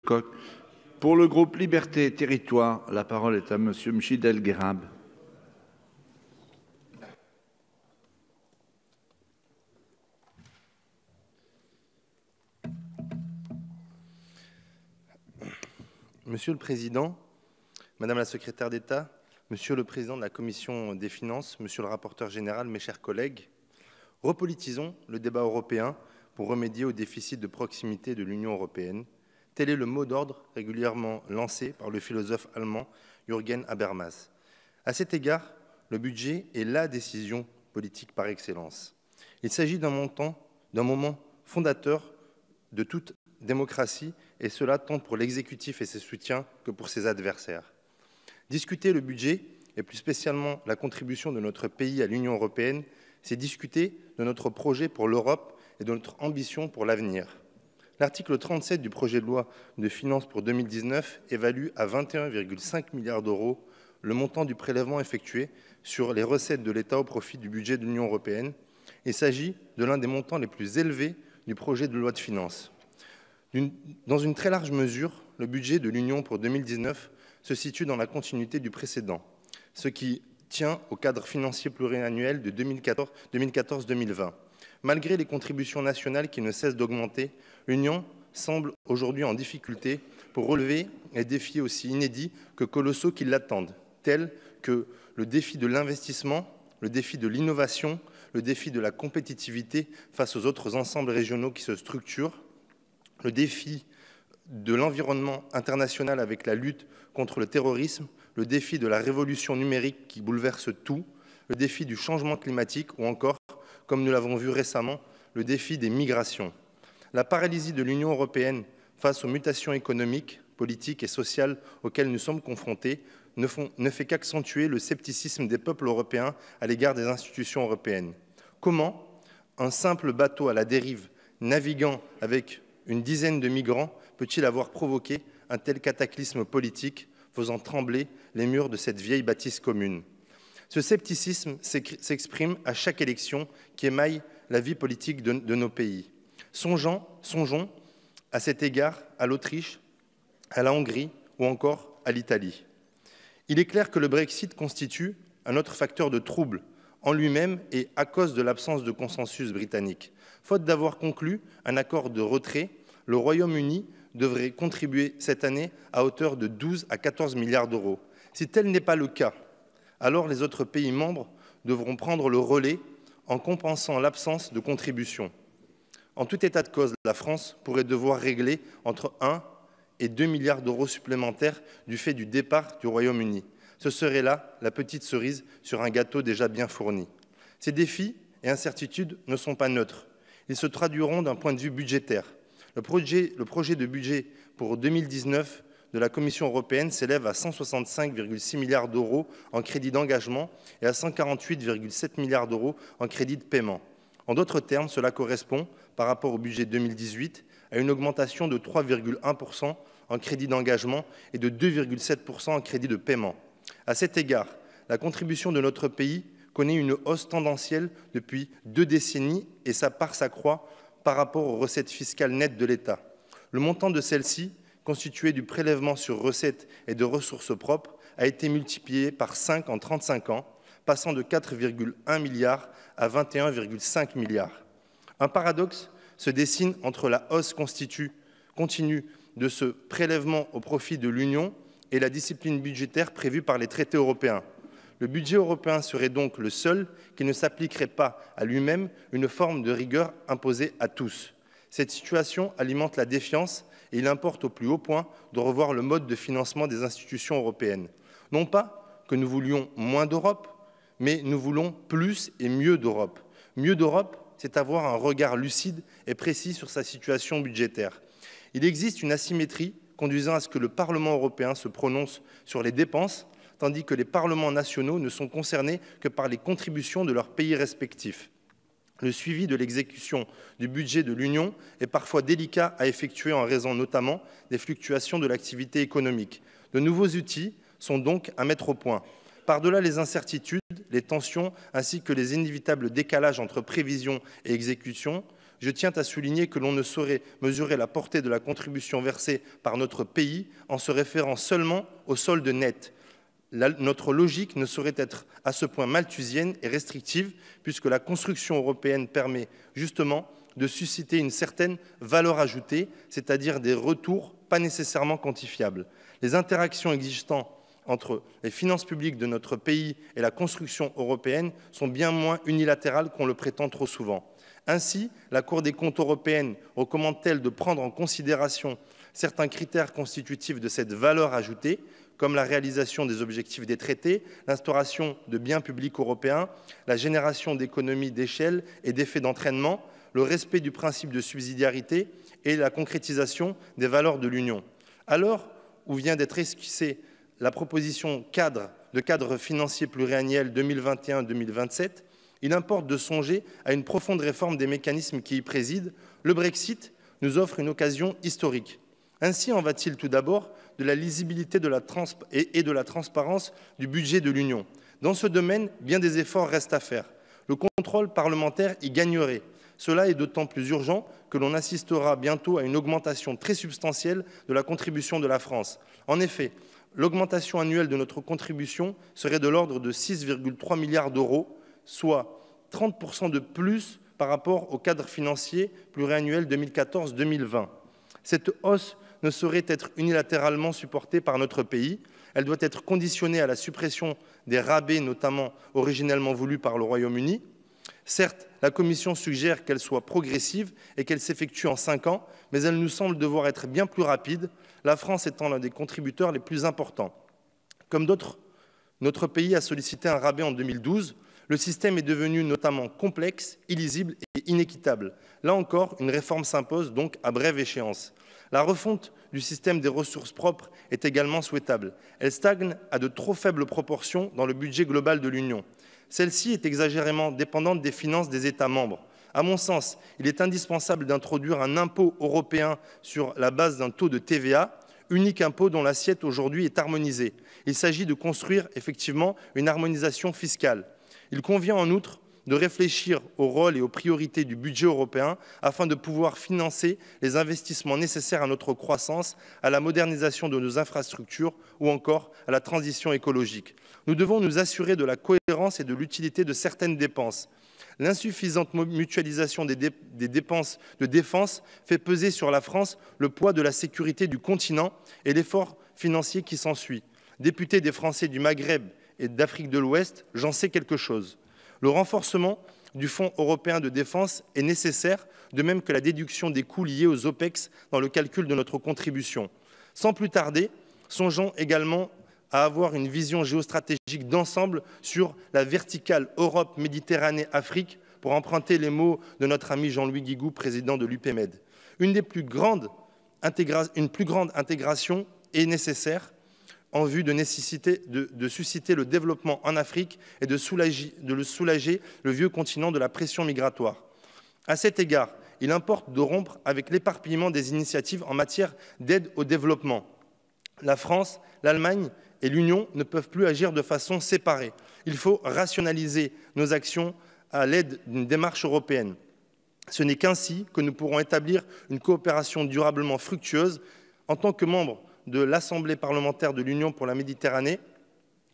Coq. Pour le groupe Liberté et Territoires, la parole est à Monsieur Mchid El Guerab. Monsieur le Président, Madame la Secrétaire d'État, Monsieur le Président de la Commission des Finances, Monsieur le Rapporteur général, mes chers collègues, repolitisons le débat européen pour remédier au déficit de proximité de l'Union européenne. Tel est le mot d'ordre régulièrement lancé par le philosophe allemand Jürgen Habermas. À cet égard, le budget est la décision politique par excellence. Il s'agit d'un moment fondateur de toute démocratie, et cela tant pour l'exécutif et ses soutiens que pour ses adversaires. Discuter le budget, et plus spécialement la contribution de notre pays à l'Union européenne, c'est discuter de notre projet pour l'Europe et de notre ambition pour l'avenir. L'article 37 du projet de loi de finances pour 2019 évalue à 21,5 milliards d'euros le montant du prélèvement effectué sur les recettes de l'État au profit du budget de l'Union européenne. Il s'agit de l'un des montants les plus élevés du projet de loi de finances. Dans une très large mesure, le budget de l'Union pour 2019 se situe dans la continuité du précédent, ce qui tient au cadre financier pluriannuel de 2014-2020. Malgré les contributions nationales qui ne cessent d'augmenter, l'Union semble aujourd'hui en difficulté pour relever les défis aussi inédits que colossaux qui l'attendent, tels que le défi de l'investissement, le défi de l'innovation, le défi de la compétitivité face aux autres ensembles régionaux qui se structurent, le défi de l'environnement international avec la lutte contre le terrorisme, le défi de la révolution numérique qui bouleverse tout, le défi du changement climatique ou encore, comme nous l'avons vu récemment, le défi des migrations. La paralysie de l'Union européenne face aux mutations économiques, politiques et sociales auxquelles nous sommes confrontés ne fait qu'accentuer le scepticisme des peuples européens à l'égard des institutions européennes. Comment un simple bateau à la dérive, naviguant avec une dizaine de migrants, peut-il avoir provoqué un tel cataclysme politique, faisant trembler les murs de cette vieille bâtisse commune? Ce scepticisme s'exprime à chaque élection qui émaille la vie politique de nos pays. Songeons à cet égard à l'Autriche, à la Hongrie ou encore à l'Italie. Il est clair que le Brexit constitue un autre facteur de trouble en lui-même et à cause de l'absence de consensus britannique. Faute d'avoir conclu un accord de retrait, le Royaume-Uni devrait contribuer cette année à hauteur de 12 à 14 milliards d'euros. Si tel n'est pas le cas, alors les autres pays membres devront prendre le relais en compensant l'absence de contribution. En tout état de cause, la France pourrait devoir régler entre 1 et 2 milliards d'euros supplémentaires du fait du départ du Royaume-Uni. Ce serait là la petite cerise sur un gâteau déjà bien fourni. Ces défis et incertitudes ne sont pas neutres. Ils se traduiront d'un point de vue budgétaire. Le projet de budget pour 2019 de la Commission européenne s'élève à 165,6 milliards d'euros en crédit d'engagement et à 148,7 milliards d'euros en crédit de paiement. En d'autres termes, cela correspond, par rapport au budget 2018, à une augmentation de 3,1% en crédit d'engagement et de 2,7% en crédit de paiement. À cet égard, la contribution de notre pays connaît une hausse tendancielle depuis 2 décennies et sa part s'accroît par rapport aux recettes fiscales nettes de l'État. Le montant de celle-ci, constitué du prélèvement sur recettes et de ressources propres, a été multiplié par 5 en 35 ans, passant de 4,1 milliards à 21,5 milliards. Un paradoxe se dessine entre la hausse continue de ce prélèvement au profit de l'Union et la discipline budgétaire prévue par les traités européens. Le budget européen serait donc le seul qui ne s'appliquerait pas à lui-même une forme de rigueur imposée à tous. Cette situation alimente la défiance et il importe au plus haut point de revoir le mode de financement des institutions européennes. Non pas que nous voulions moins d'Europe, mais nous voulons plus et mieux d'Europe. Mieux d'Europe, c'est avoir un regard lucide et précis sur sa situation budgétaire. Il existe une asymétrie conduisant à ce que le Parlement européen se prononce sur les dépenses, tandis que les parlements nationaux ne sont concernés que par les contributions de leurs pays respectifs. Le suivi de l'exécution du budget de l'Union est parfois délicat à effectuer en raison notamment des fluctuations de l'activité économique. De nouveaux outils sont donc à mettre au point. Par-delà les incertitudes, les tensions ainsi que les inévitables décalages entre prévision et exécution, Je tiens à souligner que l'on ne saurait mesurer la portée de la contribution versée par notre pays en se référant seulement au solde net. Notre logique ne saurait être à ce point malthusienne et restrictive, puisque la construction européenne permet justement de susciter une certaine valeur ajoutée, c'est-à-dire des retours pas nécessairement quantifiables. Les interactions existant entre les finances publiques de notre pays et la construction européenne sont bien moins unilatérales qu'on le prétend trop souvent. Ainsi, la Cour des comptes européenne recommande-t-elle de prendre en considération certains critères constitutifs de cette valeur ajoutée, comme la réalisation des objectifs des traités, l'instauration de biens publics européens, la génération d'économies d'échelle et d'effets d'entraînement, le respect du principe de subsidiarité et la concrétisation des valeurs de l'Union. À l'heure où vient d'être esquissée la proposition de cadre financier pluriannuel 2021-2027, il importe de songer à une profonde réforme des mécanismes qui y président. Le Brexit nous offre une occasion historique. Ainsi en va-t-il tout d'abord de la lisibilité et de la transparence du budget de l'Union. Dans ce domaine, bien des efforts restent à faire. Le contrôle parlementaire y gagnerait. Cela est d'autant plus urgent que l'on assistera bientôt à une augmentation très substantielle de la contribution de la France. En effet, l'augmentation annuelle de notre contribution serait de l'ordre de 6,3 milliards d'euros, soit 30% de plus par rapport au cadre financier pluriannuel 2014-2020. Cette hausse ne saurait être unilatéralement supportée par notre pays. Elle doit être conditionnée à la suppression des rabais, notamment originellement voulus par le Royaume-Uni. Certes, la Commission suggère qu'elle soit progressive et qu'elle s'effectue en 5 ans, mais elle nous semble devoir être bien plus rapide, la France étant l'un des contributeurs les plus importants. Comme d'autres, notre pays a sollicité un rabais en 2012. Le système est devenu notamment complexe, illisible et inéquitable. Là encore, une réforme s'impose donc à brève échéance. La refonte du système des ressources propres est également souhaitable. Elle stagne à de trop faibles proportions dans le budget global de l'Union. Celle-ci est exagérément dépendante des finances des États membres. À mon sens, il est indispensable d'introduire un impôt européen sur la base d'un taux de TVA, unique impôt dont l'assiette aujourd'hui est harmonisée. Il s'agit de construire effectivement une harmonisation fiscale. Il convient en outre de réfléchir au rôle et aux priorités du budget européen afin de pouvoir financer les investissements nécessaires à notre croissance, à la modernisation de nos infrastructures ou encore à la transition écologique. Nous devons nous assurer de la cohérence et de l'utilité de certaines dépenses. L'insuffisante mutualisation des dépenses de défense fait peser sur la France le poids de la sécurité du continent et l'effort financier qui s'ensuit. Député des Français du Maghreb et d'Afrique de l'Ouest, j'en sais quelque chose. Le renforcement du Fonds européen de défense est nécessaire, de même que la déduction des coûts liés aux OPEX dans le calcul de notre contribution. Sans plus tarder, songeons également à avoir une vision géostratégique d'ensemble sur la verticale Europe-Méditerranée-Afrique, pour emprunter les mots de notre ami Jean-Louis Guigou, président de l'UPMED. Une plus grande intégration est nécessaire en vue de susciter le développement en Afrique et de soulager le vieux continent de la pression migratoire. À cet égard, il importe de rompre avec l'éparpillement des initiatives en matière d'aide au développement. La France, l'Allemagne et l'Union ne peuvent plus agir de façon séparée. Il faut rationaliser nos actions à l'aide d'une démarche européenne. Ce n'est qu'ainsi que nous pourrons établir une coopération durablement fructueuse. En tant que membre de l'Assemblée parlementaire de l'Union pour la Méditerranée,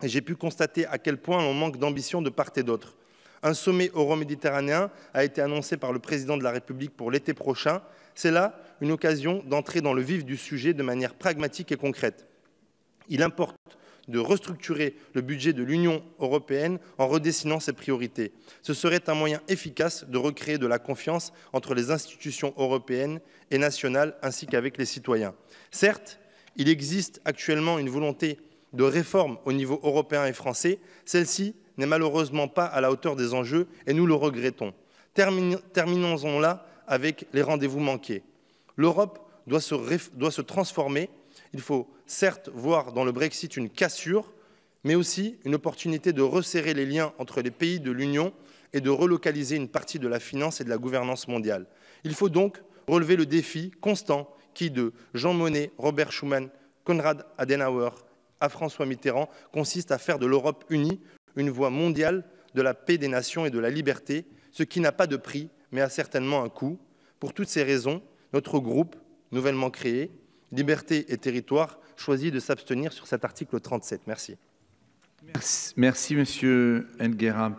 j'ai pu constater à quel point on manque d'ambition de part et d'autre. Un sommet euro-méditerranéen a été annoncé par le président de la République pour l'été prochain. C'est là une occasion d'entrer dans le vif du sujet de manière pragmatique et concrète. Il importe de restructurer le budget de l'Union européenne en redessinant ses priorités. Ce serait un moyen efficace de recréer de la confiance entre les institutions européennes et nationales ainsi qu'avec les citoyens. Certes, il existe actuellement une volonté de réforme au niveau européen et français. Celle-ci n'est malheureusement pas à la hauteur des enjeux et nous le regrettons. Terminons là avec les rendez-vous manqués. L'Europe doit se transformer. Il faut certes voir dans le Brexit une cassure, mais aussi une opportunité de resserrer les liens entre les pays de l'Union et de relocaliser une partie de la finance et de la gouvernance mondiale. Il faut donc relever le défi constant qui, de Jean Monnet, Robert Schuman, Konrad Adenauer à François Mitterrand, consiste à faire de l'Europe unie une voie mondiale de la paix des nations et de la liberté, ce qui n'a pas de prix, mais a certainement un coût. Pour toutes ces raisons, notre groupe, nouvellement créé, Liberté et Territoires, choisit de s'abstenir sur cet article 37. Merci. Merci, Monsieur Enguerrand.